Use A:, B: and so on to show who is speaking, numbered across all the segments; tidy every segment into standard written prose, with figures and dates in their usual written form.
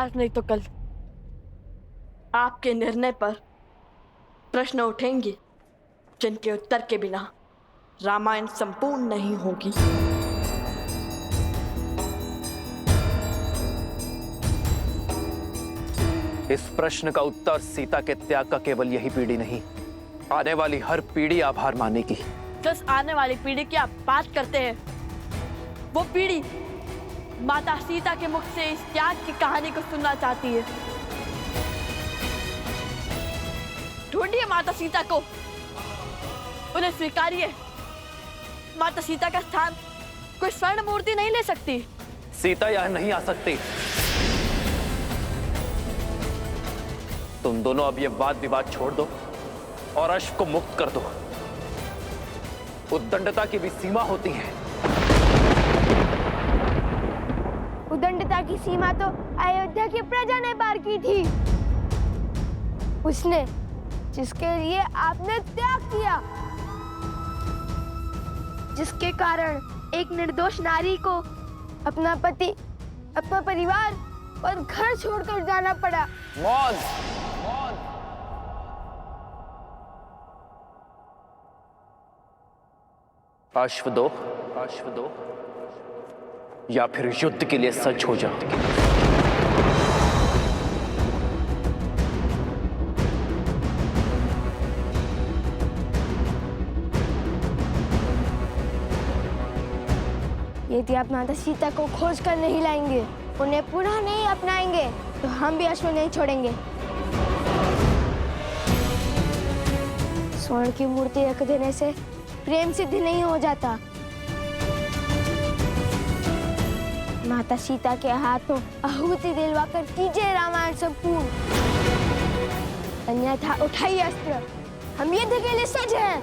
A: आज नहीं तो कल आपके निर्णय पर प्रश्न उठेंगे जिनके उत्तर के बिना रामायण संपूर्ण नहीं होगी।
B: इस प्रश्न का उत्तर सीता के त्याग का केवल यही पीढ़ी नहीं, आने वाली हर पीढ़ी आभार मानेगी।
A: जिस आने वाली पीढ़ी की आप बात करते हैं, वो पीढ़ी माता सीता के मुख से इस त्याग की कहानी को सुनना चाहती है। ढूंढिए माता सीता को, उन्हें स्वीकारिए। माता सीता का स्थान कोई स्वर्ण मूर्ति नहीं ले सकती।
B: सीता यहां नहीं आ सकती। तुम दोनों अब ये वाद विवाद छोड़ दो और अश्व को मुक्त कर दो। उद्दंडता की भी सीमा होती है।
C: उद्दंडता की सीमा तो अयोध्या की प्रजा ने पार की थी। उसने जिसके लिए आपने त्याग किया, जिसके कारण एक निर्दोष नारी को अपना पति, अपना परिवार और घर छोड़कर जाना पड़ा।
B: मौन, अश्व दो, अश्व दो, या फिर युद्ध के लिए सज्ज हो जाओ।
C: यदि आप माता सीता को खोज कर नहीं लाएंगे, उन्हें पुनः नहीं अपनाएंगे, तो हम भी अश्व नहीं छोड़ेंगे। स्वर्ण की मूर्ति रख देने से प्रेम सिद्ध नहीं हो जाता। माता सीता के हाथों आहुति दिलवाकर कीजिए रामायण संपूर्ण, अन्यथा उठाइए अस्त्र। हम युद्ध के लिए सज्ज हैं।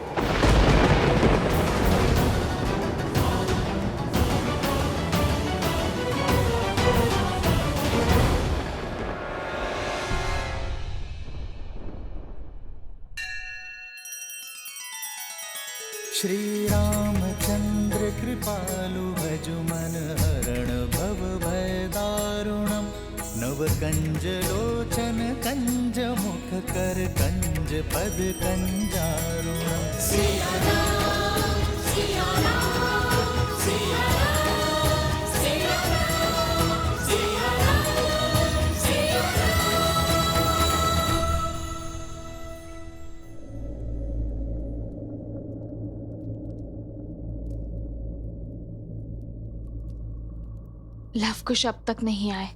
D: श्री रामचंद्र कृपालु भजु मन हरण भव भय दारुणम। नव कंज लोचन कंज मुख कर कंज पद कंजारुणम। सिया राम, सिया राम, सिया राम, सिया राम, सिया राम, सिया
E: लव कुश अब तक नहीं आए।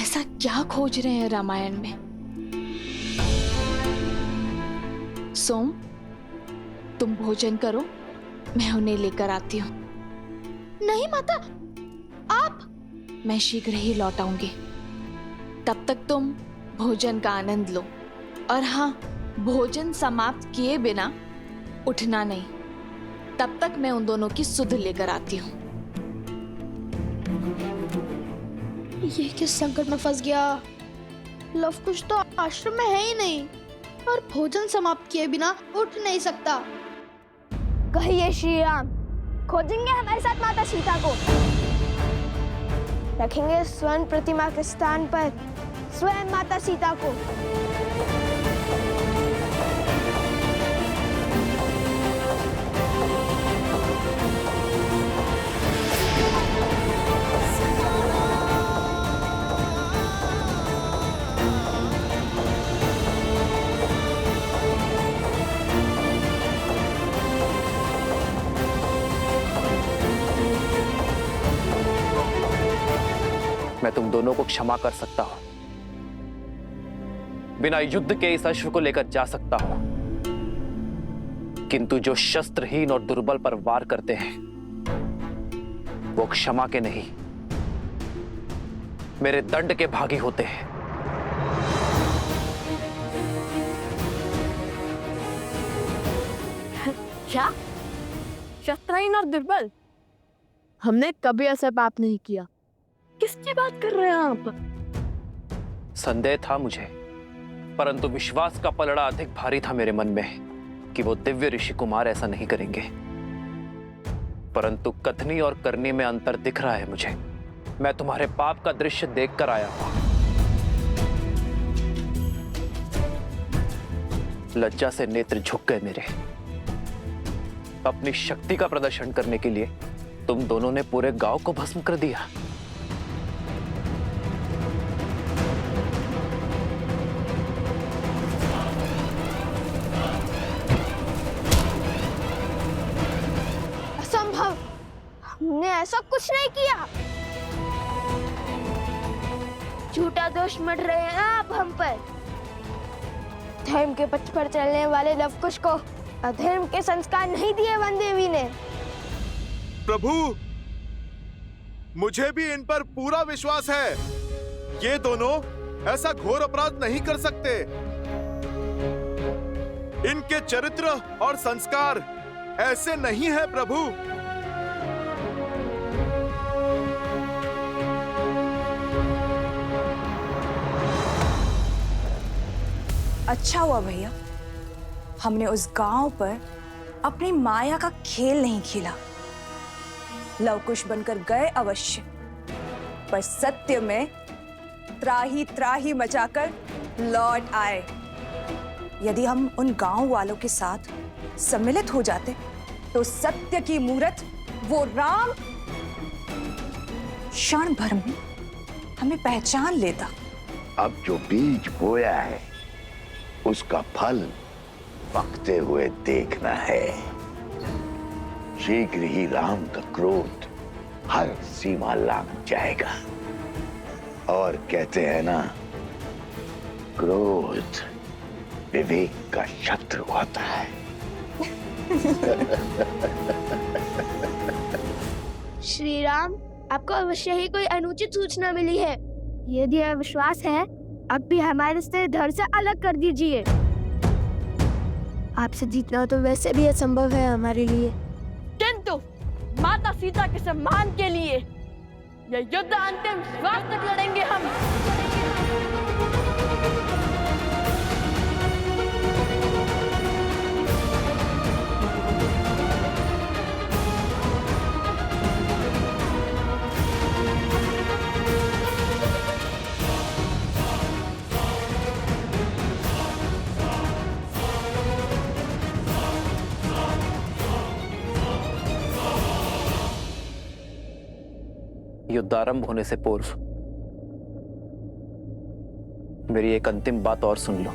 E: ऐसा क्या खोज रहे हैं रामायण में? सोम, तुम भोजन करो, मैं उन्हें लेकर आती हूँ। नहीं माता, आप। मैं शीघ्र ही लौट आऊंगी। तब तक तुम भोजन का आनंद लो। और हाँ, भोजन समाप्त किए बिना उठना नहीं। तब तक मैं उन दोनों की सुध लेकर आती हूँ।
C: ये किस संकट में फंस गया? लव कुश तो आश्रम में है ही नहीं और भोजन समाप्त किए बिना उठ नहीं सकता। कहिए श्री राम, खोजेंगे हमारे साथ माता सीता को, रखेंगे स्वर्ण प्रतिमा के स्थान पर स्वयं माता सीता को।
B: मैं तुम दोनों को क्षमा कर सकता हूं, बिना युद्ध के इस अश्व को लेकर जा सकता हूं, किंतु जो शस्त्रहीन और दुर्बल पर वार करते हैं वो क्षमा के नहीं, मेरे दंड के भागी होते हैं।
A: क्या? शस्त्रहीन और दुर्बल? हमने कभी ऐसा पाप नहीं किया। किसकी बात कर रहे हैं आप?
B: संदेह था मुझे, परंतु विश्वास का पलड़ा अधिक भारी था मेरे मन में कि वो दिव्य ऋषि कुमार ऐसा नहीं करेंगे। परंतु कथनी और करनी में अंतर दिख रहा है मुझे। मैं तुम्हारे पाप का दृश्य देखकर आया हूं। लज्जा से नेत्र झुक गए मेरे। अपनी शक्ति का प्रदर्शन करने के लिए तुम दोनों ने पूरे गांव को भस्म कर दिया।
C: असंभव, हमने ऐसा कुछ नहीं किया। झूठा दोष मढ़ रहे हैं आप हम पर। धर्म के पथ पर चलने वाले लवकुश को अधर्म के संस्कार नहीं दिए वन देवी ने।
F: प्रभु, मुझे भी इन पर पूरा विश्वास है। ये दोनों ऐसा घोर अपराध नहीं कर सकते। इनके चरित्र और संस्कार ऐसे नहीं है प्रभु।
G: अच्छा हुआ भैया, हमने उस गांव पर अपनी माया का खेल नहीं खेला। लवकुश बनकर गए अवश्य, पर सत्य में त्राही त्राही मचाकर लौट आए। यदि हम उन गांव वालों के साथ सम्मिलित हो जाते तो सत्य की मूरत वो राम क्षण भर में हमें पहचान लेता।
H: अब जो बीज बोया है उसका फल पकते हुए देखना है। शीघ्र ही राम का क्रोध हर सीमा लांघ जाएगा। और कहते हैं ना, क्रोध विवेक का शत्रु होता है।
C: श्री राम, आपको अवश्य ही कोई अनुचित सूचना मिली है। यदि यह विश्वास है, अब भी हमारे से धड़ से अलग कर दीजिए। आपसे जीतना तो वैसे भी असंभव है हमारे लिए,
A: किंतु माता सीता के सम्मान के लिए यह युद्ध अंतिम श्वास तक लड़ेंगे हम।
B: युद्ध आरंभ होने से पूर्व मेरी एक अंतिम बात और सुन लो।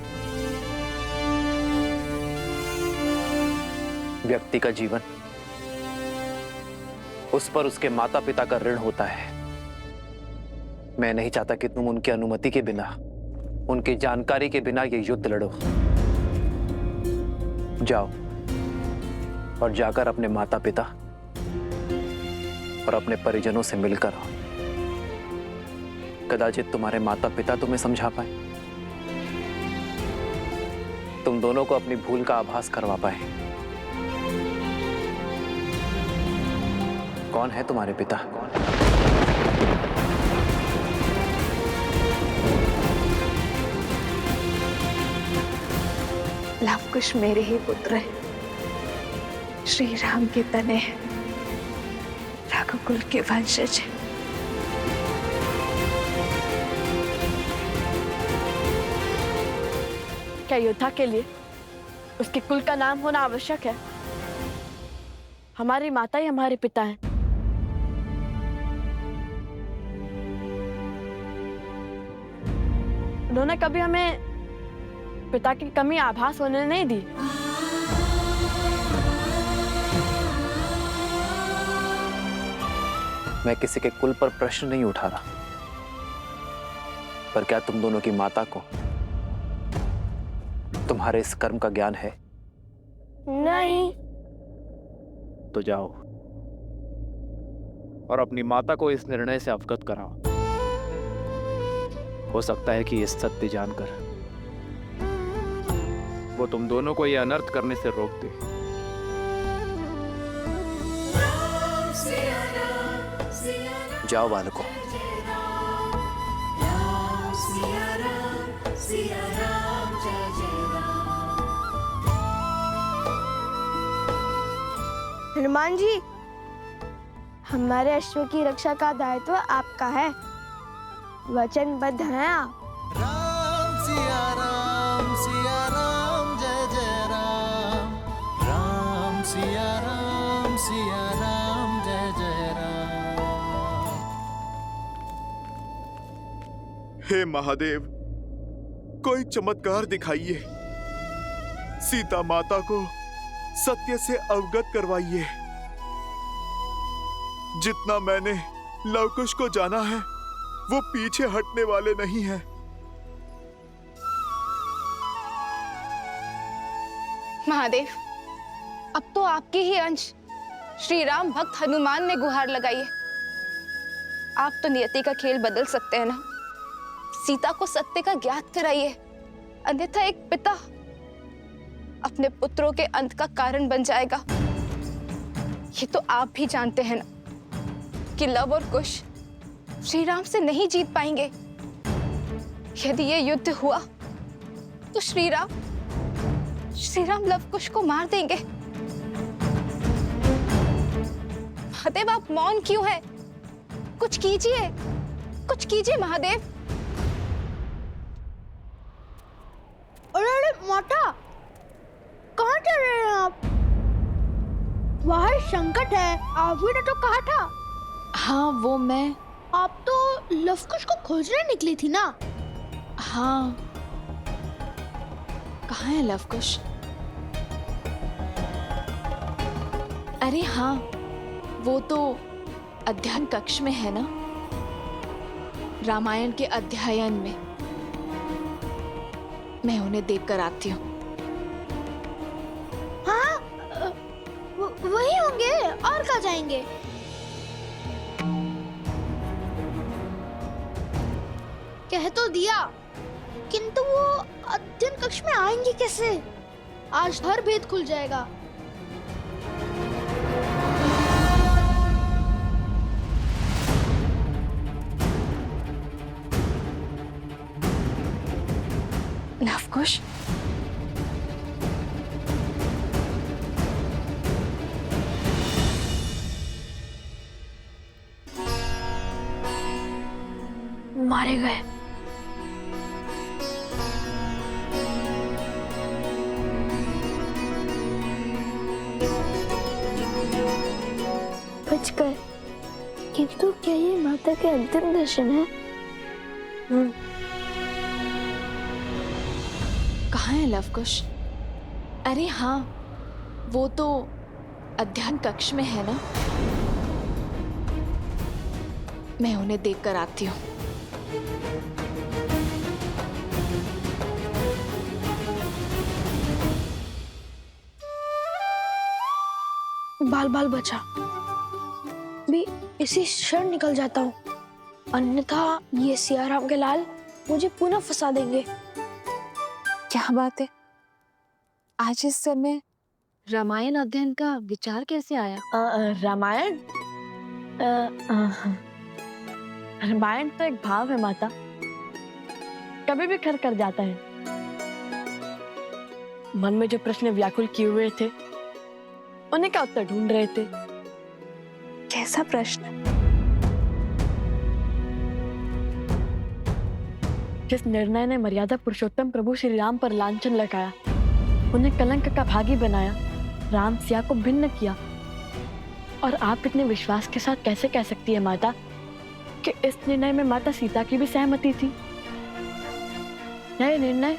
B: व्यक्ति का जीवन उस पर उसके माता पिता का ऋण होता है। मैं नहीं चाहता कि तुम उनकी अनुमति के बिना, उनकी जानकारी के बिना ये युद्ध लड़ो। जाओ और जाकर अपने माता पिता और अपने परिजनों से मिलकर आओ। कदाचित तुम्हारे माता पिता तुम्हें समझा पाए, तुम दोनों को अपनी भूल का आभास करवा पाए। कौन है तुम्हारे पिता?
E: लवकुश मेरे ही पुत्र है, श्री राम के तने हैं, रघुकुल के वंशज हैं।
A: क्या योद्धा के लिए उसके कुल का नाम होना आवश्यक है? हमारी माता ही हमारे पिता हैं। उन्होंने कभी हमें पिता की कमी आभास होने नहीं दी।
B: मैं किसी के कुल पर प्रश्न नहीं उठा रहा, पर क्या तुम दोनों की माता को तुम्हारे इस कर्म का ज्ञान है?
C: नहीं।
B: तो जाओ और अपनी माता को इस निर्णय से अवगत कराओ। हो सकता है कि ये सत्य जानकर वो तुम दोनों को ये अनर्थ करने से रोक दे। जाओ बालकों।
C: हनुमान जी, हमारे अश्व की रक्षा का दायित्व आपका है, वचनबद्ध हैं आप।
D: राम सिया राम जय जय राम। राम सिया राम जय जय राम।
F: हे महादेव, कोई चमत्कार दिखाइए, सीता माता को सत्य से अवगत करवाइए। जितना मैंने लवकुश को जाना है वो पीछे हटने वाले नहीं हैं।
G: महादेव, अब तो आपके ही अंश श्री राम भक्त हनुमान ने गुहार लगाई है। आप तो नियति का खेल बदल सकते हैं ना। सीता को सत्य का ज्ञात कराइए, अन्यथा एक पिता अपने पुत्रों के अंत का कारण बन जाएगा। ये तो आप भी जानते हैं ना कि लव और कुश श्री राम से नहीं जीत पाएंगे। यदि ये युद्ध हुआ तो श्री राम लव कुश को मार देंगे। महादेव, आप मौन क्यों हैं? कुछ कीजिए महादेव।
C: अरे माता, कहाँ जा रहे हैं आप? वहाँ संकट है, आपने तो कहा था।
E: हाँ, वो मैं।
C: आप तो लवकुश को खोजने निकली थी ना?
E: हाँ, कहाँ है लवकुश? अरे हाँ, वो तो अध्ययन कक्ष में है ना, रामायण के अध्ययन में। मैं उन्हें देख कर आती हूँ।
C: हाँ, वही होंगे, और कहाँ जाएंगे? कह तो दिया, किंतु वो अध्ययन कक्ष में आएंगे कैसे? आज हर भेद खुल जाएगा।
G: लवकुश,
C: मारे गए। बचकर, किंतु क्या ये माता के अंतिम दर्शन है?
E: कहाँ है लवकुश? अरे हाँ, वो तो अध्ययन कक्ष में है ना। मैं उन्हें देख कर आती हूँ।
C: बाल बाल बचा भी इसी क्षण निकल जाता हूँ, अन्यथा ये सियाराम के लाल मुझे पुनः फंसा देंगे।
E: क्या बात है, आज इस समय
A: रामायण अध्ययन का विचार कैसे आया? रामायण रामायण तो एक भाव है माता, कभी भी खर कर जाता है। मन में जो प्रश्न व्याकुल किए हुए थे, उन्हें का उत्तर ढूंढ रहे थे।
G: कैसा प्रश्न?
A: जिस निर्णय ने मर्यादा पुरुषोत्तम प्रभु श्री राम पर लांछन लगाया, उन्हें कलंक का भागी बनाया, राम सिया को भिन्न किया, और आप इतने विश्वास के साथ कैसे कह सकती है माता कि इस निर्णय में माता सीता की भी सहमति थी? यह निर्णय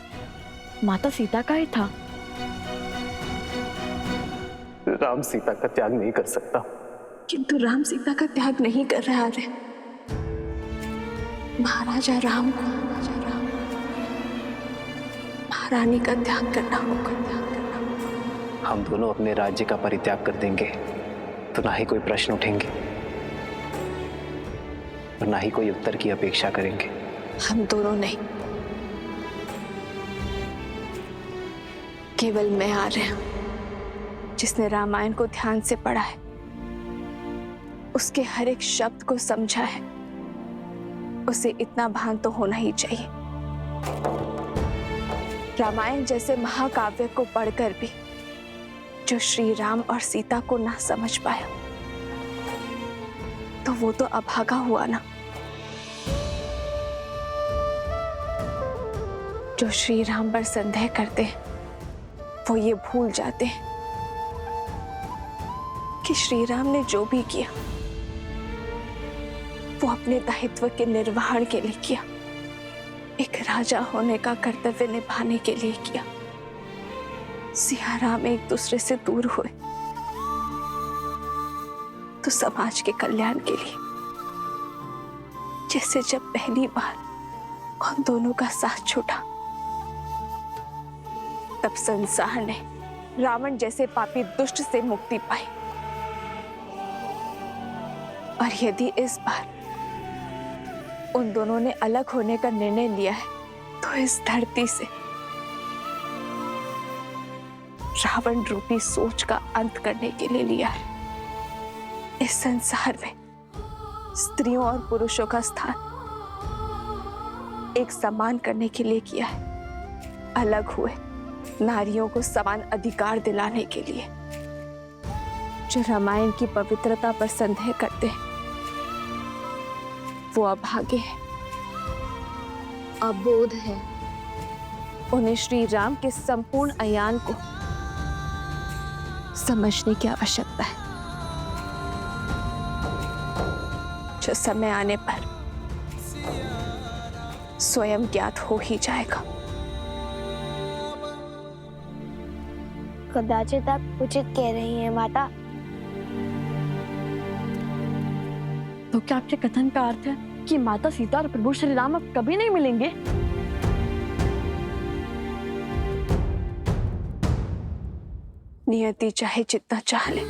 A: माता सीता का ही था।
B: राम सीता का त्याग नहीं कर सकता।
E: किंतु राम सीता का त्याग नहीं कर रहा है। महाराजा राम महारानी का त्याग करना होगा।
B: हम दोनों अपने राज्य का परित्याग कर देंगे तो ना ही कोई प्रश्न उठेंगे और ना ही कोई उत्तर की अपेक्षा करेंगे।
E: हम दोनों नहीं, केवल मैं आ रहे हूं। जिसने रामायण को ध्यान से पढ़ा है, उसके हर एक शब्द को समझा है, उसे इतना भान तो होना ही चाहिए। रामायण जैसे महाकाव्य को पढ़कर भी जो श्री राम और सीता को ना समझ पाया,
G: तो वो तो अभागा हुआ ना। जो श्री राम पर संदेह करते हैं वो ये भूल जाते हैं कि श्री राम ने जो भी किया वो अपने दायित्व के निर्वहन के लिए किया, एक राजा होने का कर्तव्य निभाने के लिए किया। सिया राम एक दूसरे से दूर हुए तो समाज के कल्याण के लिए, जैसे जब पहली बार उन दोनों का साथ छूटा तब संसार ने रावण जैसे पापी दुष्ट से मुक्ति पाई। और यदि इस बार उन दोनों ने अलग होने का निर्णय लिया है तो इस धरती से रावण रूपी सोच का अंत करने के लिए लिया है। इस संसार में स्त्रियों और पुरुषों का स्थान एक समान करने के लिए किया है। अलग हुए नारियों को समान अधिकार दिलाने के लिए। जो रामायण की पवित्रता पर संदेह करते हैं वो अभागे हैं, अबोध है। उन्हें श्री राम के संपूर्ण अयान को समझने की आवश्यकता है, जो समय आने पर स्वयं ज्ञात हो ही जाएगा।
C: कदाचित आप उचित कह रही हैं माता।
A: तो क्या आपके कथन का अर्थ है कि माता सीता और प्रभु श्री राम अब कभी नहीं मिलेंगे?
G: नियति चाहे जितना चाह ले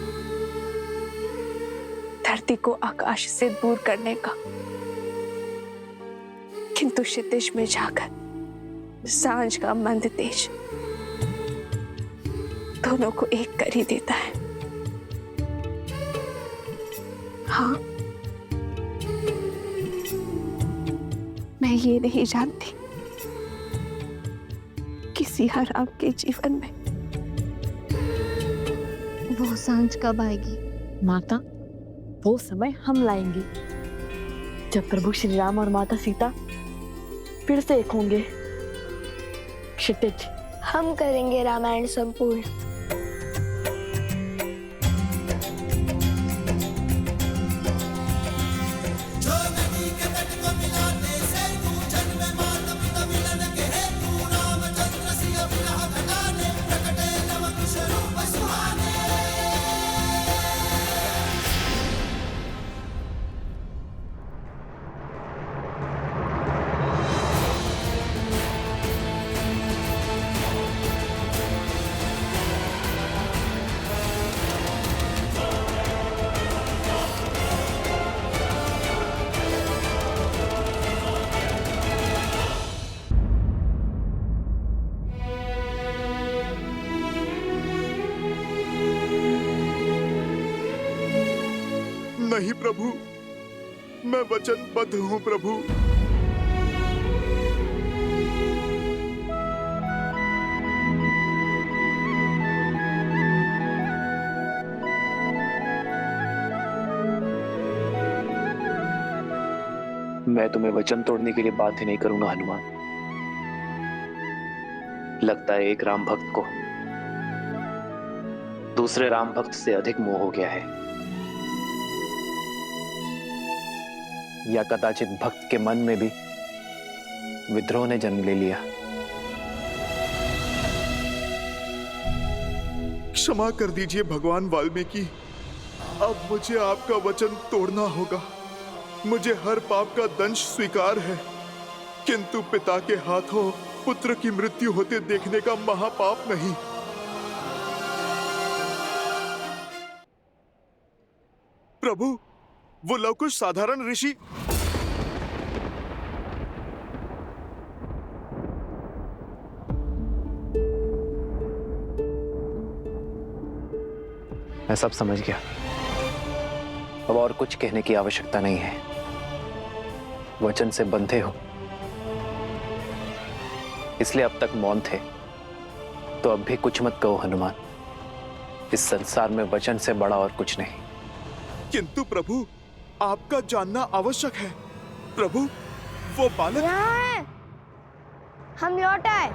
G: धरती को आकाश से दूर करने का, किंतु क्षितिज में जाकर सांझ का मंद तेज दोनों को एक कर ही देता है। हाँ, मैं ये नहीं जानती कि सिया राम के जीवन में
C: वो सांझ कब आएगी?
A: माता, वो समय हम लाएंगे जब प्रभु श्री राम और माता सीता फिर से एक होंगे। क्षितिज,
C: हम करेंगे रामायण संपूर्ण।
F: नहीं प्रभु, मैं वचनबद्ध हूं प्रभु।
B: मैं तुम्हें वचन तोड़ने के लिए बात ही नहीं करूंगा हनुमान। लगता है एक राम भक्त को दूसरे राम भक्त से अधिक मोह हो गया है, या कदाचित भक्त के मन में भी विद्रोह ने जन्म ले लिया।
F: क्षमा कर दीजिए भगवान वाल्मीकि, अब मुझे आपका वचन तोड़ना होगा। मुझे हर पाप का दंश स्वीकार है, किंतु पिता के हाथों पुत्र की मृत्यु होते देखने का महापाप नहीं। प्रभु, वो लवकुश साधारण ऋषि
B: मैं सब समझ गया, अब और कुछ कहने की आवश्यकता नहीं है। वचन से बंधे हो इसलिए अब तक मौन थे, तो अब भी कुछ मत कहो हनुमान। इस संसार में वचन से बड़ा और कुछ नहीं।
F: किंतु प्रभु, आपका जानना आवश्यक है। प्रभु, वो बालक
C: यहाँ है। हम लौट आए।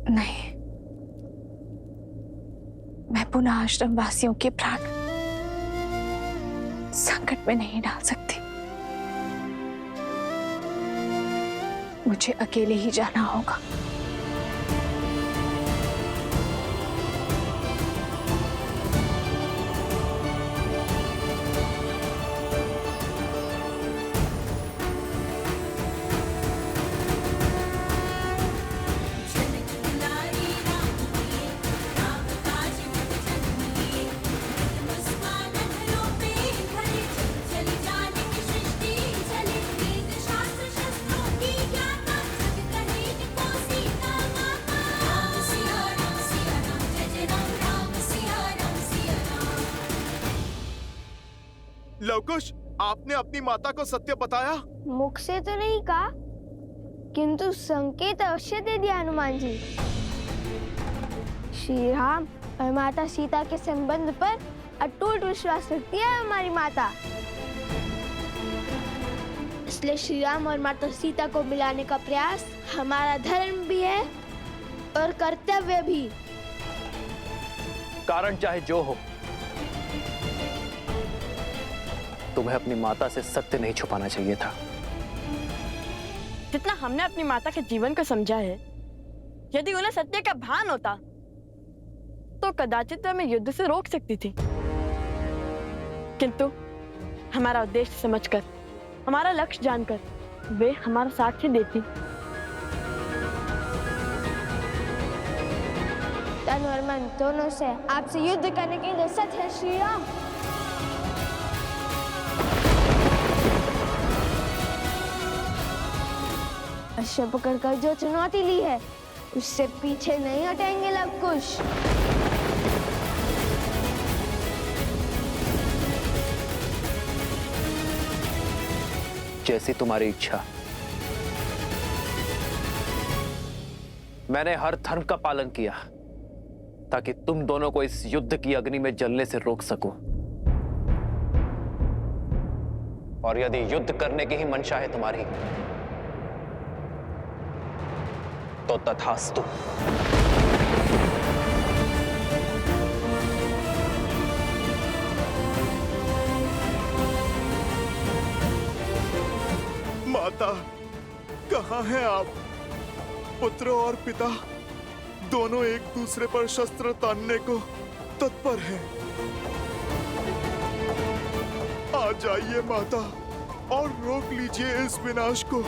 E: नहीं, मैं पुनः आश्रम वासियों के प्राण संकट में नहीं डाल सकती। मुझे अकेले ही जाना होगा।
F: लवकुश, आपने अपनी माता को सत्य बताया?
C: मुख से तो नहीं कहा, किंतु संकेत अवश्य दे दिया हनुमान जी। श्री राम और माता सीता के संबंध पर अटूट विश्वास रखती है हमारी माता। इसलिए श्री राम और माता सीता को मिलाने का प्रयास हमारा धर्म भी है और कर्तव्य भी।
B: कारण चाहे जो हो, तुम्हें अपनी माता से सत्य नहीं छुपाना चाहिए था।
A: जितना हमने अपनी माता के जीवन को समझा है, यदि उन्हें सत्य का भान होता तो कदाचित हमें युद्ध से रोक सकती थी, किंतु हमारा उद्देश्य समझकर, हमारा लक्ष्य जानकर वे हमारा साक्ष्य देती।
C: तन और मन दोनों से आपसे युद्ध करने के लिए सत्य है श्री राम। अश्व पकड़कर जो चुनौती ली है, उससे पीछे नहीं हटेंगे लवकुश।
B: जैसी तुम्हारी इच्छा। मैंने हर धर्म का पालन किया ताकि तुम दोनों को इस युद्ध की अग्नि में जलने से रोक सकूं। और यदि युद्ध करने की ही मंशा है तुम्हारी, तो तथास्तु।
F: माता, कहाँ हैं आप? पुत्र और पिता दोनों एक दूसरे पर शस्त्र तानने को तत्पर हैं। आ जाइए माता और रोक लीजिए इस विनाश को।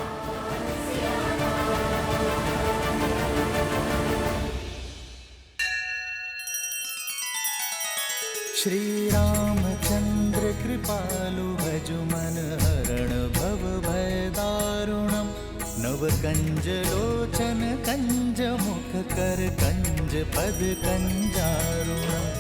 D: श्री रामचंद्र कृपालु भजु मन हरण भव भय दारुणम। नव कंज लोचन कंज मुख कर कंज पद कंजारुणम।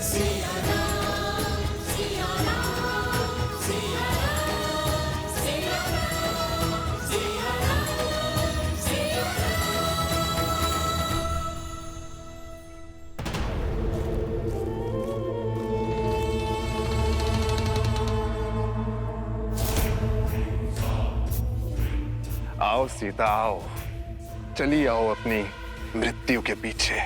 I: आओ सीता आओ, चली आओ अपनी मृत्यु के पीछे।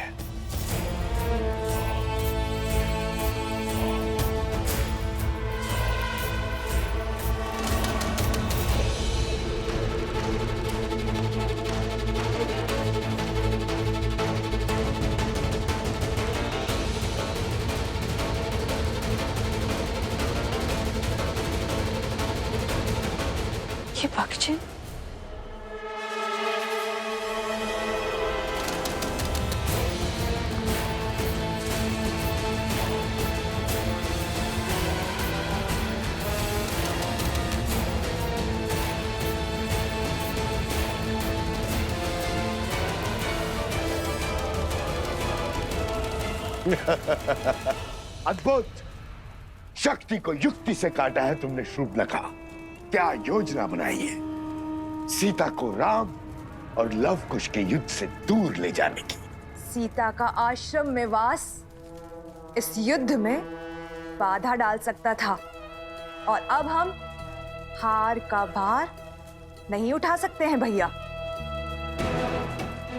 G: चिन्ह?
H: अद्भुत! शक्ति को युक्ति से काटा है तुमने शूर्पणखा। क्या योजना बनाई है सीता को राम और लव कुश के युद्ध से दूर ले जाने की।
G: सीता का आश्रम में वास इस युद्ध में बाधा डाल सकता था और अब हम हार का भार नहीं उठा सकते हैं भैया।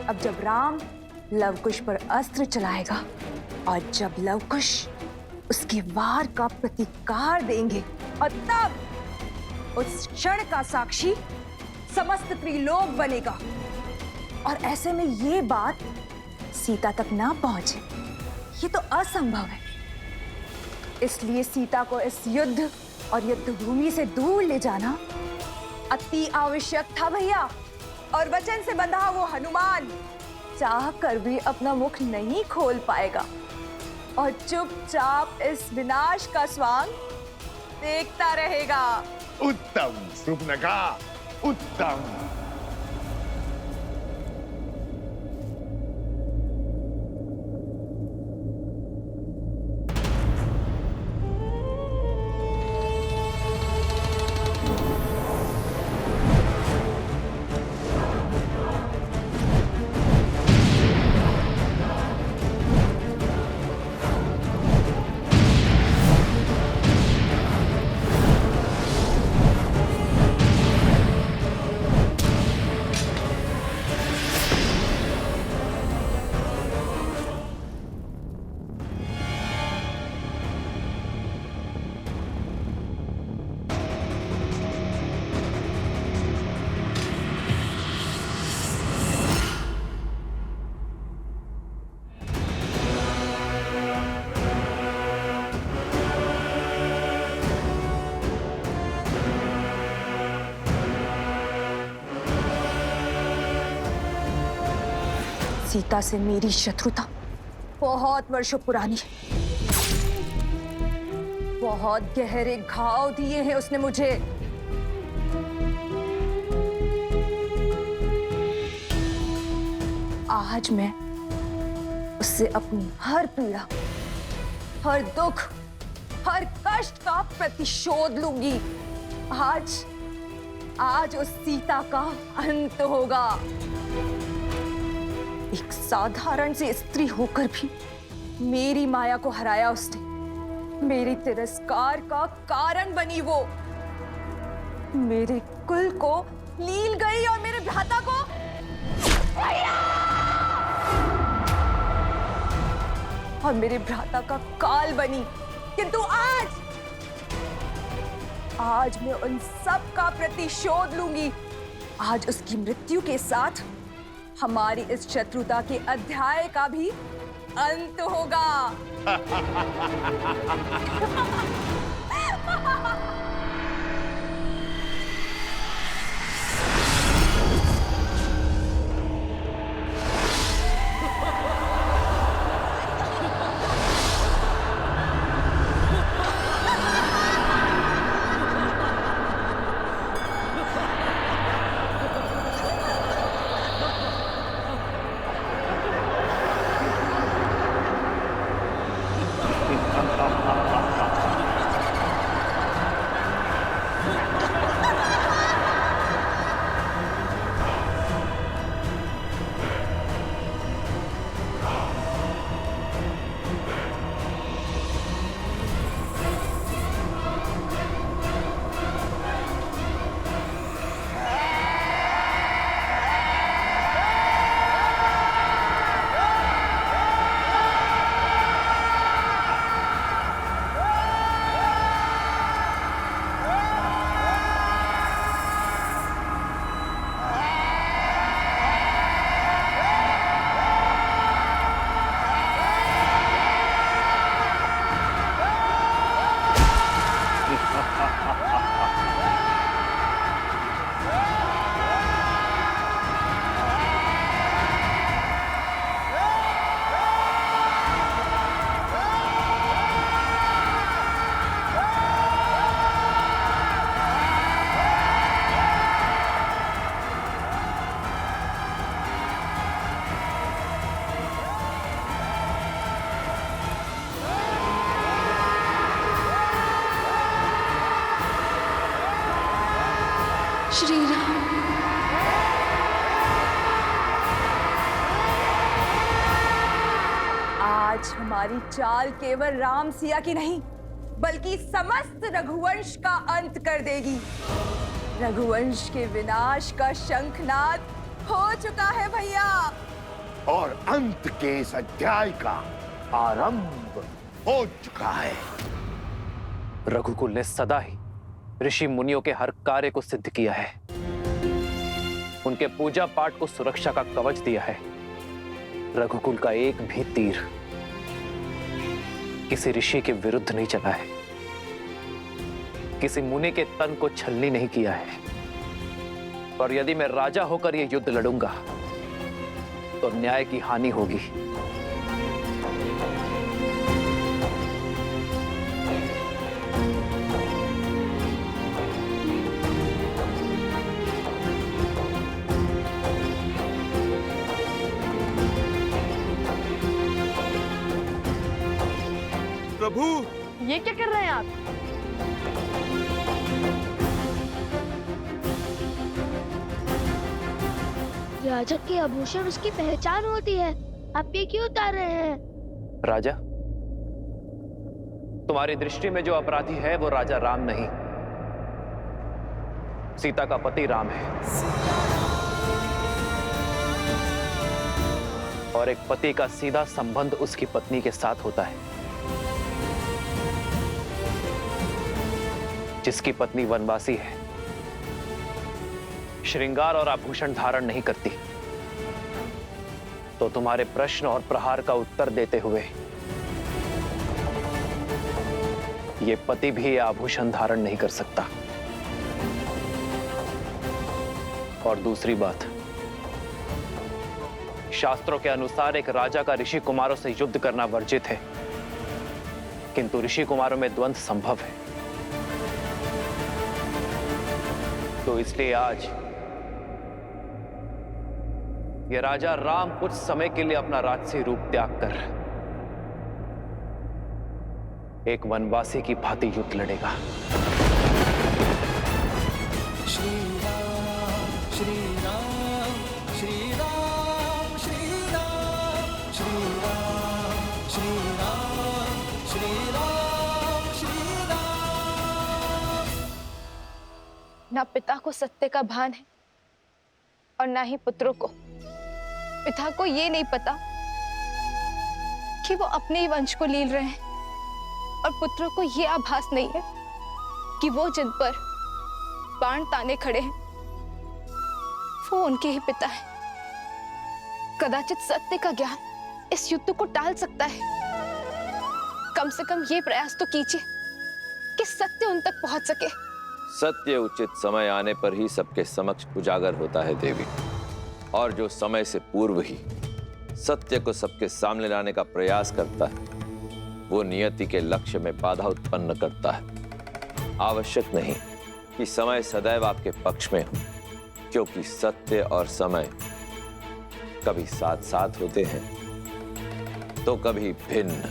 G: अब जब राम लवकुश पर अस्त्र चलाएगा और जब लवकुश उसके वार का प्रतिकार देंगे और तब उस क्षण का साक्षी समस्त त्रिलोक बनेगा। और ऐसे में ये बात सीता तक ना पहुंचे, ये तो असंभव है। इसलिए सीता को इस युद्ध और युद्ध भूमि से दूर ले जाना अति आवश्यक था भैया। और वचन से बंधा वो हनुमान चाह कर भी अपना मुख नहीं खोल पाएगा और चुपचाप इस विनाश का स्वांग देखता रहेगा।
H: उत्तम शूर्पणखा, उत्तम।
G: सीता से मेरी शत्रुता बहुत वर्षों पुरानी है। बहुत गहरे घाव दिए हैं उसने मुझे। आज मैं उससे अपनी हर पीड़ा, हर दुख, हर कष्ट का प्रतिशोध लूंगी। आज उस सीता का अंत होगा। एक साधारण सी स्त्री होकर भी मेरी माया को हराया उसने। मेरे तिरस्कार का कारण बनी वो। मेरे कुल को लील गई और मेरे भ्राता को और मेरे भ्राता का काल बनी। किंतु आज मैं उन सब का प्रतिशोध लूंगी। आज उसकी मृत्यु के साथ हमारी इस शत्रुता के अध्याय का भी अंत होगा।
E: श्री राम।
G: आज हमारी चाल केवल राम सिया की नहीं बल्कि समस्त रघुवंश का अंत कर देगी। रघुवंश के विनाश का शंखनाद हो चुका है भैया,
H: और अंत के इस अध्याय का आरंभ हो चुका है।
B: रघुकुल ने सदा ही ऋषि मुनियों के हर कार्य को सिद्ध किया है, उनके पूजा पाठ को सुरक्षा का कवच दिया है। रघुकुल का एक भी तीर किसी ऋषि के विरुद्ध नहीं चला है, किसी मुनि के तन को छलनी नहीं किया है। और यदि मैं राजा होकर यह युद्ध लड़ूंगा तो न्याय की हानि होगी।
F: प्रभु,
A: ये क्या कर रहे हैं आप?
C: राजा के आभूषण उसकी पहचान होती है, आप ये क्यों उतार रहे हैं?
B: राजा, तुम्हारी दृष्टि में जो अपराधी है वो राजा राम नहीं, सीता का पति राम है। और एक पति का सीधा संबंध उसकी पत्नी के साथ होता है। जिसकी पत्नी वनवासी है, श्रृंगार और आभूषण धारण नहीं करती, तो तुम्हारे प्रश्न और प्रहार का उत्तर देते हुए ये पति भी ये आभूषण धारण नहीं कर सकता। और दूसरी बात, शास्त्रों के अनुसार एक राजा का ऋषि कुमारों से युद्ध करना वर्जित है, किंतु ऋषि कुमारों में द्वंद्व संभव है। तो इसलिए आज ये राजा राम कुछ समय के लिए अपना राजसी रूप त्याग कर एक वनवासी की भांति युद्ध लड़ेगा।
D: श्री राम श्री राम श्री राम श्री राम श्री राम श्री राम श्री राम श्री राम।
E: ना पिता को सत्य का भान है और ना ही पुत्रों को। पिता को ये नहीं पता कि वो अपने ही वंश को लील रहे हैं, और पुत्रों को ये आभास नहीं है कि वो जिन पर बाण ताने खड़े हैं वो उनके ही पिता हैं। कदाचित सत्य का ज्ञान इस युद्ध को टाल सकता है। कम से कम ये प्रयास तो कीजिए कि सत्य उन तक पहुंच सके।
J: सत्य उचित समय आने पर ही सबके समक्ष उजागर होता है देवी, और जो समय से पूर्व ही सत्य को सबके सामने लाने का प्रयास करता है वो नियति के लक्ष्य में बाधा उत्पन्न करता है। आवश्यक नहीं कि समय सदैव आपके पक्ष में हो, क्योंकि सत्य और समय कभी साथ साथ होते हैं तो कभी भिन्न।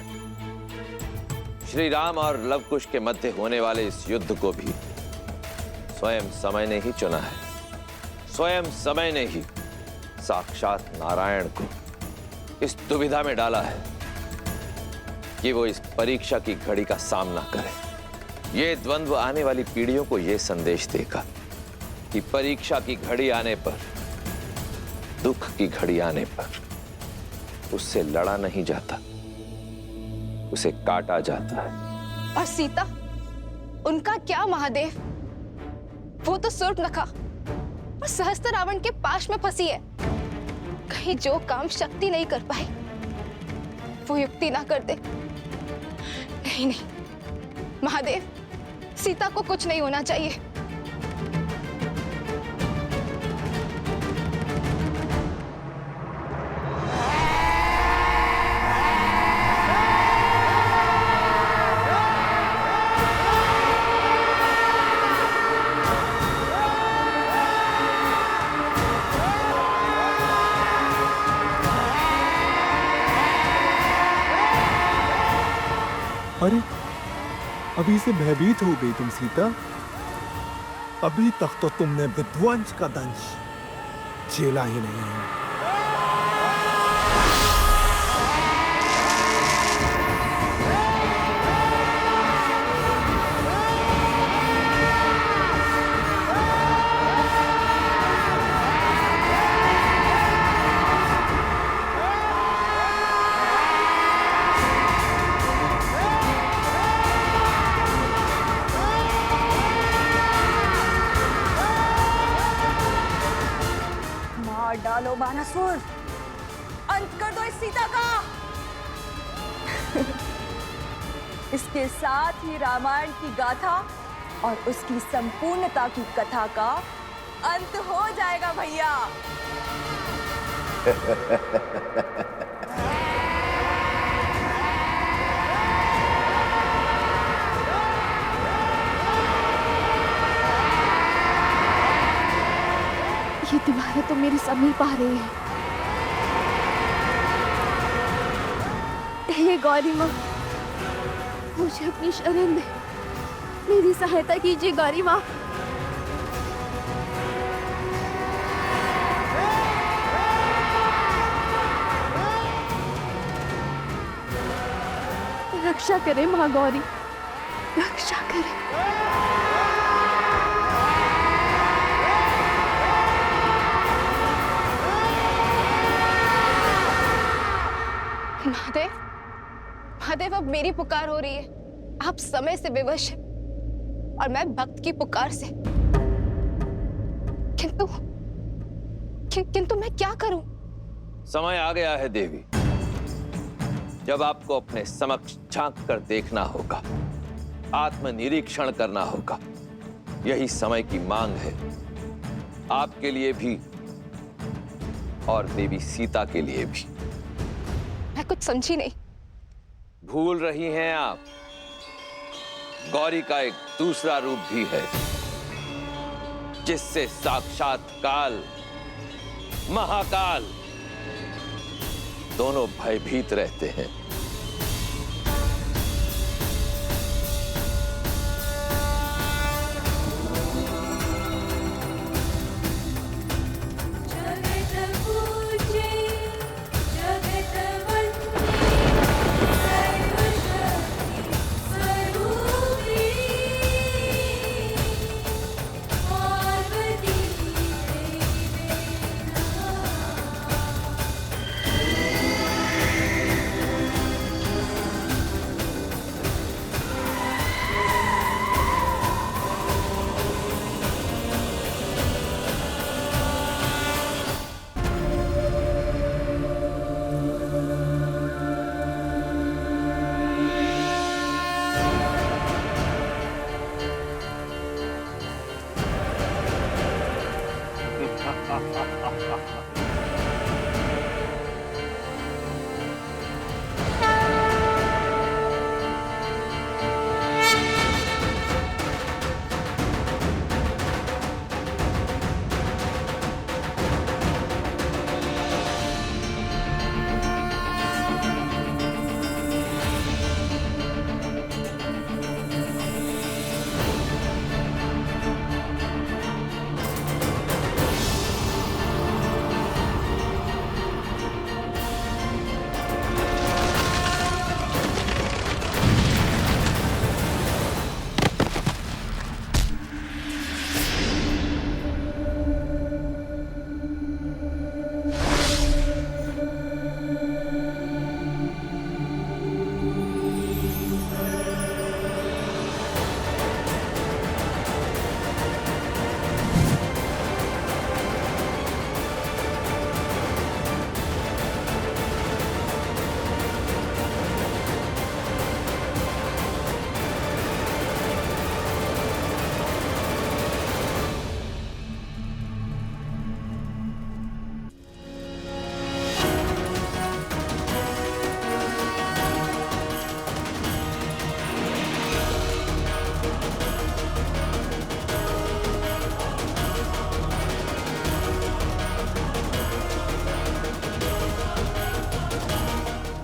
J: श्री राम और लवकुश के मध्य होने वाले इस युद्ध को भी स्वयं समय ने ही चुना है। स्वयं समय ने ही साक्षात नारायण को इस दुविधा में डाला है कि वो इस परीक्षा की घड़ी का सामना करे। ये द्वंद्व आने वाली पीढ़ियों को ये संदेश देगा कि परीक्षा की घड़ी आने पर, दुख की घड़ी आने पर उससे लड़ा नहीं जाता, उसे काटा जाता है।
E: और सीता, उनका क्या महादेव? वो तो सूर्पनखा और सहस्त्र रावण के पाश में फंसी है। कहीं जो काम शक्ति नहीं कर पाई वो युक्ति ना कर दे। नहीं नहीं महादेव, सीता को कुछ नहीं होना चाहिए।
K: अरे, अभी से भयभीत हो गई तुम सीता?
D: अभी तक तो तुमने विध्वंस का दंश झेला ही नहीं।
G: मार डालो बानासुर, अंत कर दो इस सीता का। इसके साथ ही रामायण की गाथा और उसकी संपूर्णता की कथा का अंत हो जाएगा भैया।
E: ये दीवारें तो मेरी समीप आ रही है। हे गौरी माँ, मुझे अपनी शरण दे, मेरी सहायता कीजिए गौरी माँ। रक्षा करे माँ गौरी, रक्षा करे।
K: महादेव, महादेव, अब मेरी पुकार हो रही है। आप समय से विवश हैं और मैं भक्त की पुकार से। किंतु मैं क्या करूं?
J: समय आ गया है देवी, जब आपको अपने समक्ष झांक कर देखना होगा, आत्मनिरीक्षण करना होगा। यही समय की मांग है, आपके लिए भी और देवी सीता के लिए भी।
K: मैं कुछ समझी नहीं।
J: भूल रही हैं आप, गौरी का एक दूसरा रूप भी है, जिससे साक्षात काल, महाकाल दोनों भयभीत रहते हैं।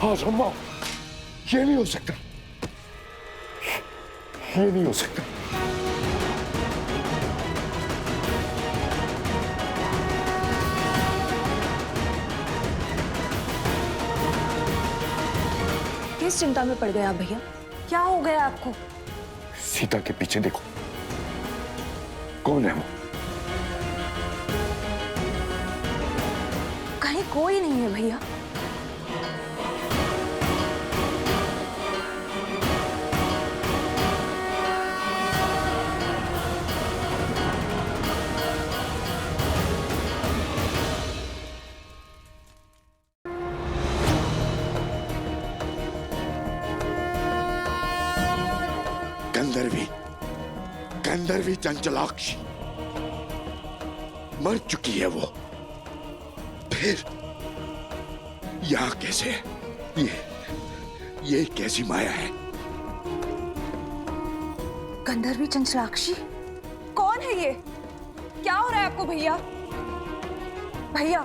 H: असंभव, ये नहीं हो सकता, ये नहीं हो सकता।
G: किस चिंता में पड़ गए आप भैया? क्या हो गया आपको?
H: सीता के पीछे देखो, कौन है वो?
G: कहीं कोई नहीं है भैया।
H: गंधर्वी, गंधर्वी चंचलाक्षी मर चुकी है वो। फिर यहाँ कैसे है? ये कैसी माया है?
G: गंधर्वी चंचलाक्षी? कौन है ये? क्या हो रहा है आपको भैया? भैया,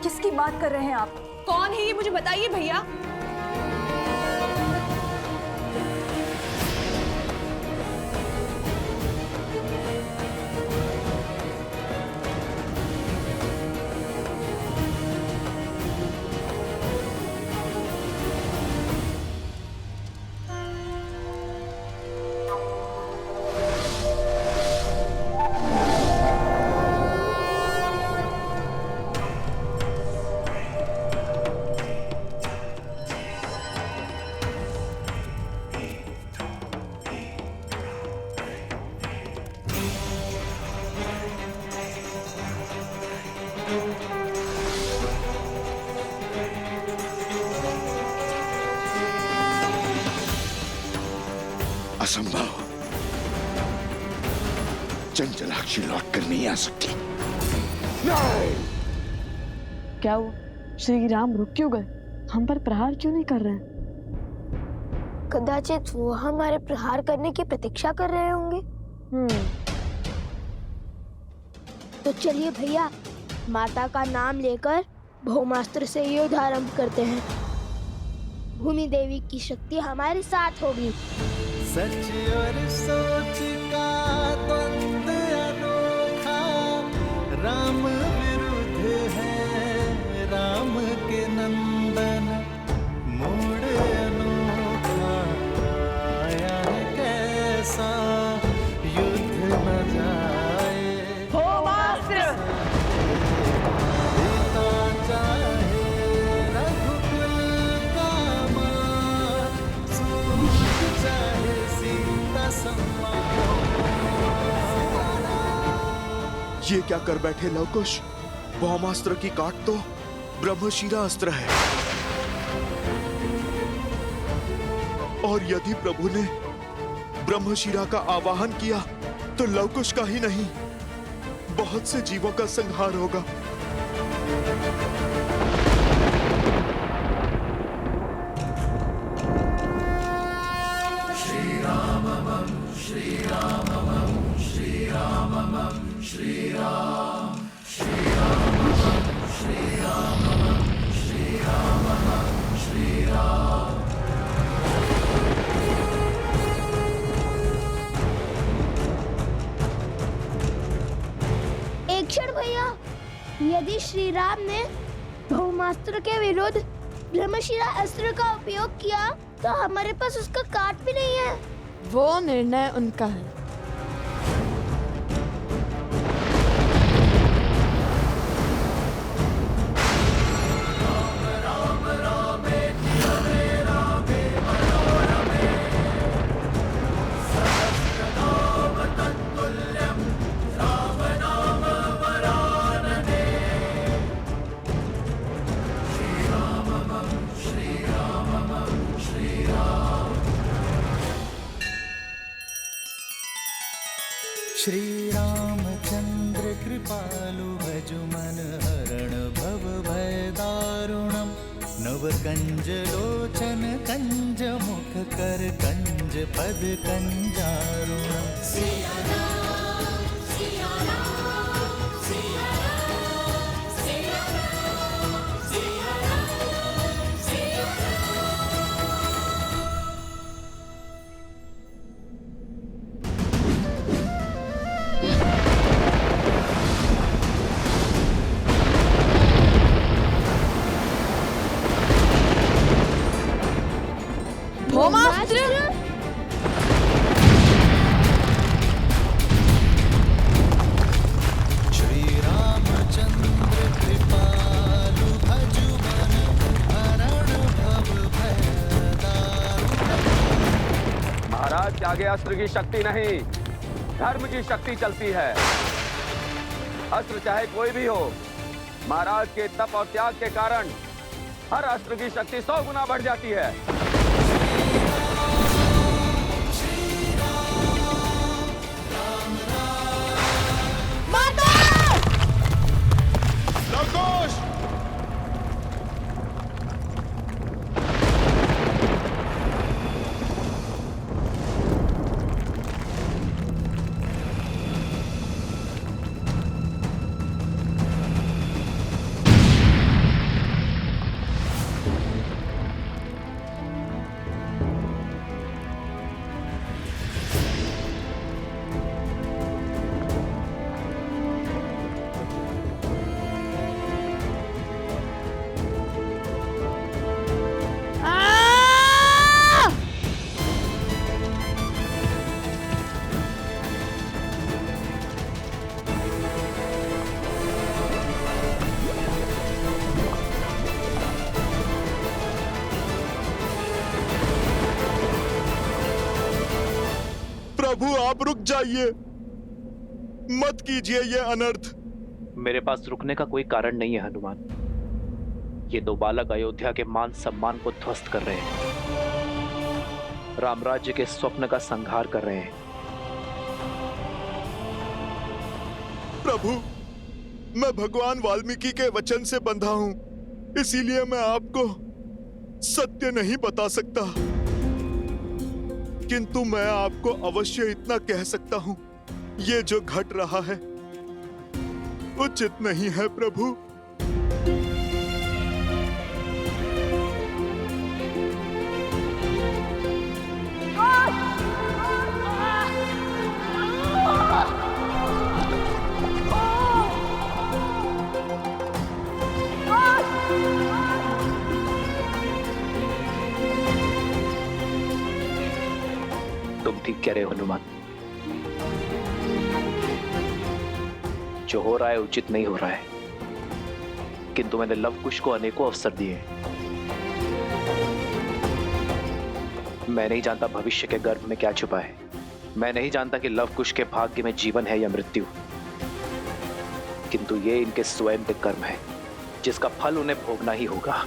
G: किसकी बात कर रहे हैं आप? कौन है ये, मुझे बताइए भैया।
H: असंभव, चंचलाक्षी लौट कर नहीं आ सकती। नहीं!
A: क्या हुआ? श्री राम रुक क्यों गए? हम पर प्रहार क्यों नहीं कर रहे हैं?
C: कदाचित वो हमारे प्रहार करने की प्रतीक्षा कर रहे होंगे। तो चलिए भैया, माता का नाम लेकर भौमास्त्र से युद्ध आरंभ करते हैं। भूमि देवी की शक्ति हमारे साथ होगी।
L: सच और सोच का द्वंद अनोखा, राम विरुद्ध है राम के नंदन, मोड़ अनोखा आया है कैसा, युद्ध न जाए
G: भौमास्त्र!
L: पिता चाहे रघुकुल का मान, सूझ चाहे सीता सम्मान।
F: ये क्या कर बैठे लवकुश? भौमास्त्र की काट तो ब्रह्मशिरा अस्त्र है, और यदि प्रभु ने ब्रह्मशिरा का आवाहन किया तो लवकुश का ही नहीं, बहुत से जीवों का संहार होगा।
C: एक क्षण भैया, यदि श्री राम ने भौमास्त्र के विरुद्ध ब्रह्मशिरा अस्त्र का उपयोग किया तो हमारे पास उसका काट भी नहीं है।
A: वो निर्णय उनका है।
L: श्री रामचंद्र कृपालु भजु मन हरण भव भय दारुणम, नव कंज लोचन कंज मुख कर कंज पद कंजारुणम।
M: आगे अस्त्र की शक्ति नहीं, धर्म की शक्ति चलती है। अस्त्र चाहे कोई भी हो, महाराज के तप और त्याग के कारण हर अस्त्र की शक्ति 100 गुना बढ़ जाती है।
F: लवकुश! प्रभु आप रुक जाइए, मत कीजिए ये अनर्थ।
B: मेरे पास रुकने का कोई कारण नहीं है हनुमान। ये दो बालक अयोध्या के मान सम्मान को ध्वस्त कर रहे हैं, रामराज्य के स्वप्न का संहार कर रहे हैं।
F: प्रभु, मैं भगवान वाल्मीकि के वचन से बंधा हूं, इसीलिए मैं आपको सत्य नहीं बता सकता, किंतु मैं आपको अवश्य इतना कह सकता हूं, ये जो घट रहा है उचित नहीं है प्रभु।
B: तुम ठीक कह रहे हो हनुमान, जो हो रहा है उचित नहीं हो रहा है, किंतु मैंने लवकुश को अनेकों अवसर दिए। मैं नहीं जानता भविष्य के गर्भ में क्या छुपा है। मैं नहीं जानता कि लवकुश के भाग्य में जीवन है या मृत्यु, किंतु ये इनके स्वयं के कर्म है, जिसका फल उन्हें भोगना ही होगा।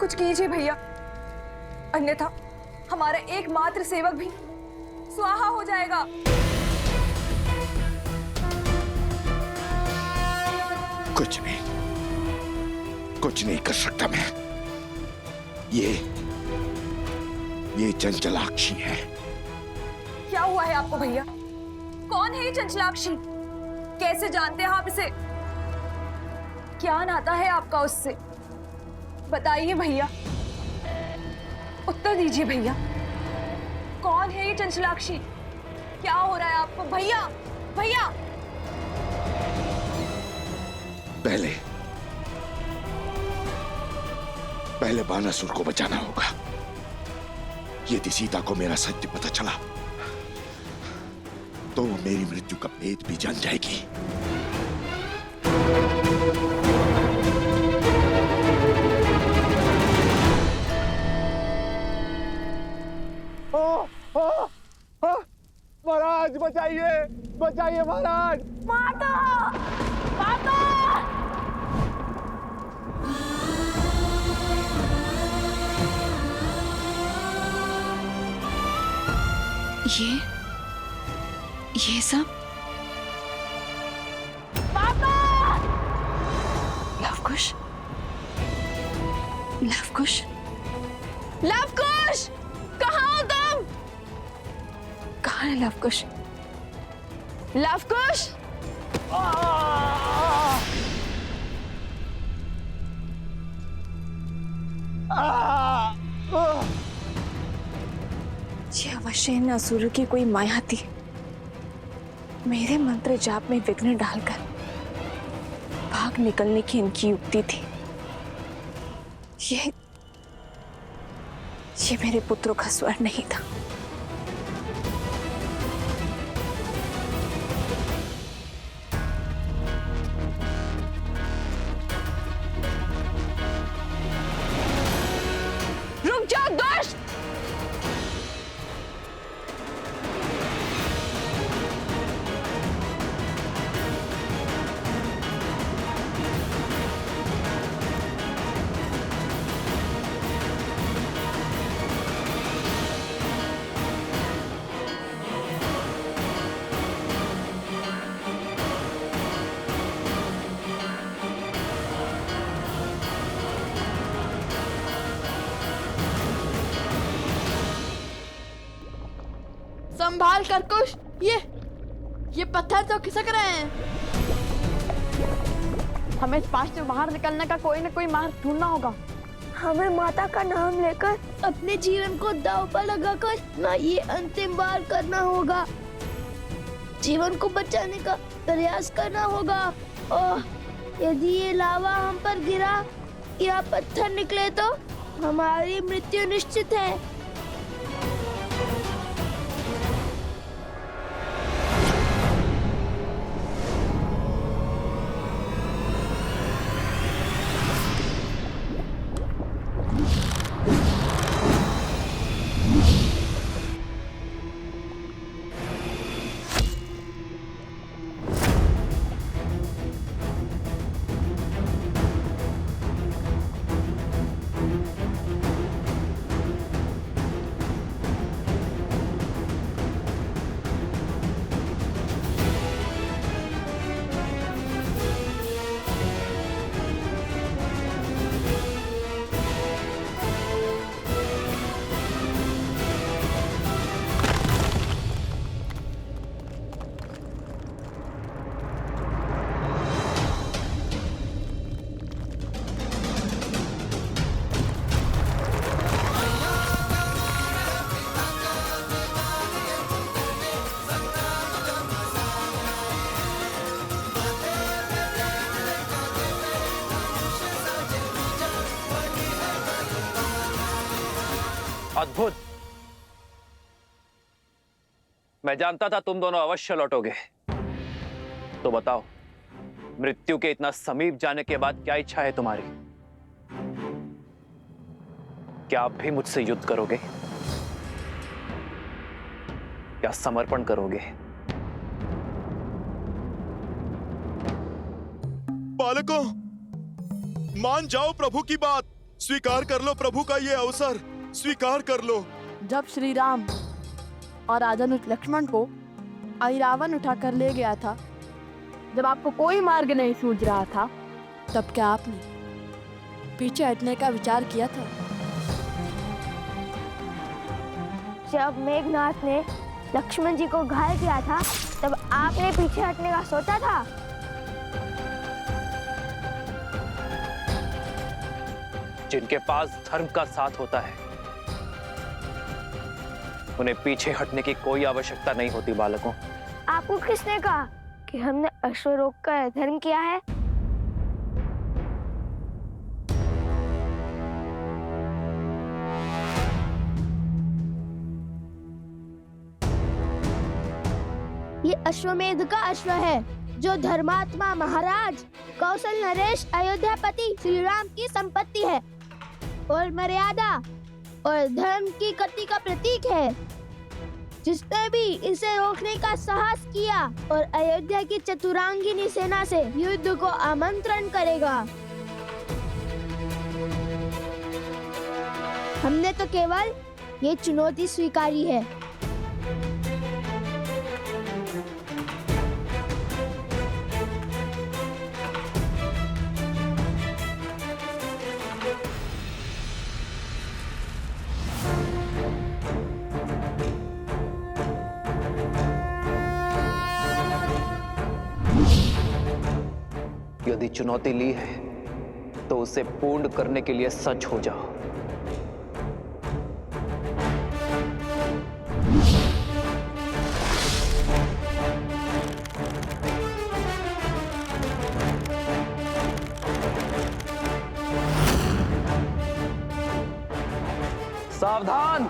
G: कुछ कीजिए भैया, अन्यथा हमारा एकमात्र सेवक भी स्वाहा हो जाएगा।
H: कुछ नहीं कर सकता मैं। ये चंचलाक्षी है।
G: क्या हुआ है आपको भैया? कौन है ये चंचलाक्षी? कैसे जानते हैं आप इसे? क्या नाता है आपका उससे? बताइए भैया, उत्तर दीजिए भैया। कौन है ये चंचलाक्षी? क्या हो रहा है आपको भैया? भैया
H: पहले बानासुर को बचाना होगा। यदि सीता को मेरा सत्य पता चला तो वो मेरी मृत्यु का भेद भी जान जाएगी।
D: महाराज बचाइए, बचाइए महाराज।
C: माता! माता!
E: ये सब लवकुश, लवकुश, लवकुश, कहाँ हो तुम? कहाँ है लवकुश? लवकुश! ये अवश्य इन असुरों की कोई माया थी, मेरे मंत्र जाप में विघ्न डालकर भाग निकलने की इनकी युक्ति थी। ये मेरे पुत्रों का स्वर नहीं था। रुक जाओ दुष्ट!
A: संभाल कर कुश, ये पत्थर तो खिसक रहे हैं। हमें इस पास से बाहर निकलने का कोई न कोई मार्ग ढूंढना होगा।
C: हमें माता का नाम लेकर अपने जीवन को दांव पर लगाकर ना ये अंतिम बार करना होगा। जीवन को बचाने का प्रयास करना होगा। और यदि ये लावा हम पर गिरा या पत्थर निकले तो हमारी मृत्यु निश्चित है।
B: अद्भुत! मैं जानता था तुम दोनों अवश्य लौटोगे। तो बताओ, मृत्यु के इतना समीप जाने के बाद क्या इच्छा है तुम्हारी? क्या आप भी मुझसे युद्ध करोगे? क्या समर्पण करोगे?
F: बालकों, मान जाओ प्रभु की बात। स्वीकार कर लो प्रभु का ये अवसर, स्वीकार कर लो।
A: जब श्री राम और राजानुज लक्ष्मण को अहिरावण उठाकर ले गया था, जब आपको कोई मार्ग नहीं सूझ रहा था, तब क्या आपने पीछे हटने का विचार किया था?
C: जब मेघनाथ ने लक्ष्मण जी को घायल किया था, तब आपने पीछे हटने का सोचा था?
B: जिनके पास धर्म का साथ होता है, उन्हें पीछे हटने की कोई आवश्यकता नहीं होती। बालकों,
C: आपको किसने कहा कि हमने अश्व रोककर धर्म किया है? ये अश्वमेध का अश्व है, जो धर्मात्मा महाराज कौशल नरेश अयोध्यापति श्री राम की संपत्ति है और मर्यादा और धर्म की गति का प्रतीक है। जिसने भी इसे रोकने का साहस किया और अयोध्या की चतुरांगिनी सेना से युद्ध को आमंत्रण करेगा। हमने तो केवल ये चुनौती स्वीकारी है।
B: यदि चुनौती ली है तो उसे पूर्ण करने के लिए सच हो जाओ। सावधान!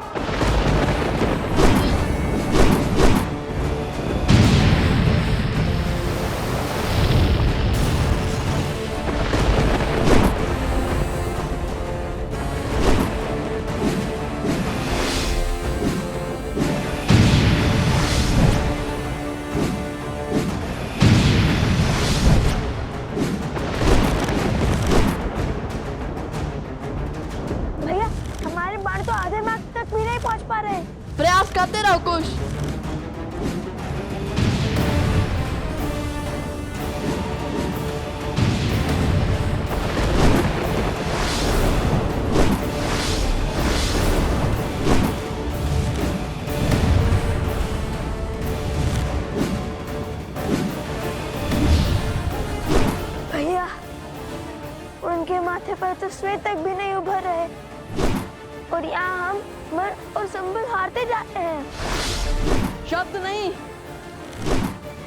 C: भैया हमारे बाण तो आधे मार्ग तक भी नहीं पहुंच पा रहे।
A: प्रयास करते रहो कुश।
C: भैया उनके माथे पर तो श्वेत तक भी नहीं उभर रहे और यहाँ हम मन और संबल हारते जाते हैं।
A: शब्द नहीं,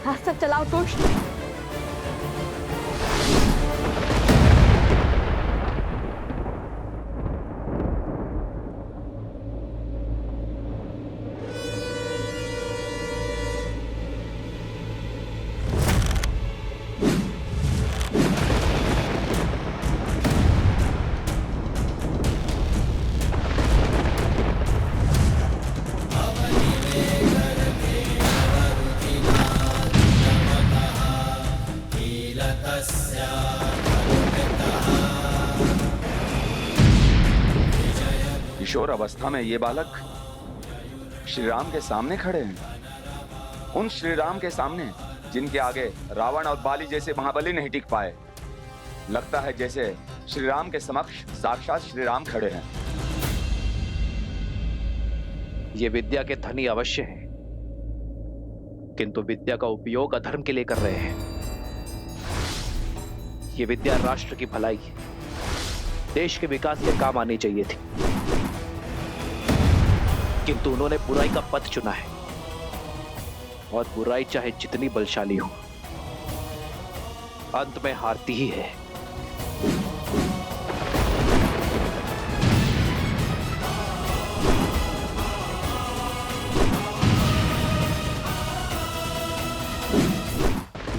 A: हस्त चलाओ कुश।
M: किशोर अवस्था में ये बालक श्री राम के सामने खड़े हैं, उन श्री राम के सामने जिनके आगे रावण और बाली जैसे महाबली नहीं टिक पाए। लगता है जैसे श्री राम के समक्ष साक्षात श्री राम खड़े हैं।
B: ये विद्या के धनी अवश्य हैं, किंतु विद्या का उपयोग अधर्म के लिए कर रहे हैं। ये विद्या राष्ट्र की भलाई, देश के विकास के काम आनी चाहिए थी, किंतु उन्होंने बुराई का पथ चुना है। और बुराई चाहे जितनी बलशाली हो, अंत में हारती ही है।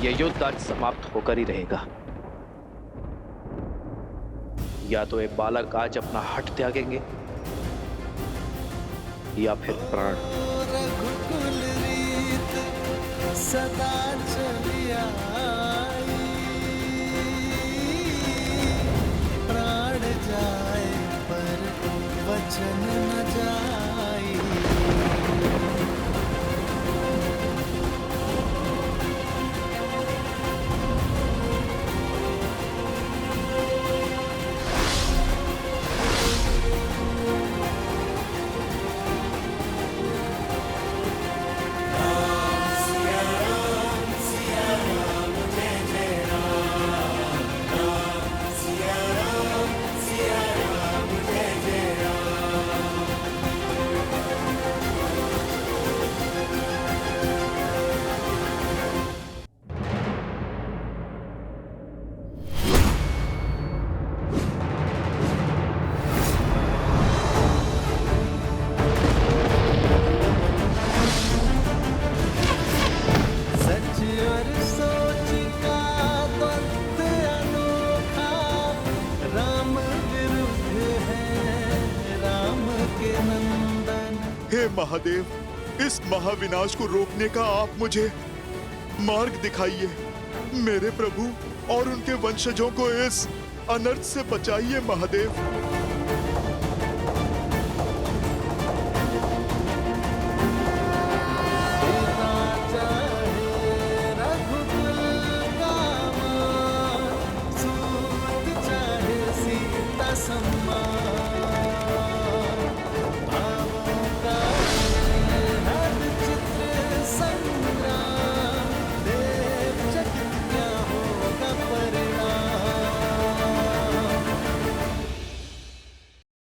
B: यह युद्ध आज समाप्त होकर ही रहेगा। या तो ये बालक आज अपना हट त्यागेंगे या फिर प्राण।
L: सदा चलिया प्राण जाए पर वचन न जाए।
F: हे महादेव, इस महाविनाश को रोकने का आप मुझे मार्ग दिखाइए। मेरे प्रभु और उनके वंशजों को इस अनर्थ से बचाइए महादेव।
L: चाहे सीता सम्मान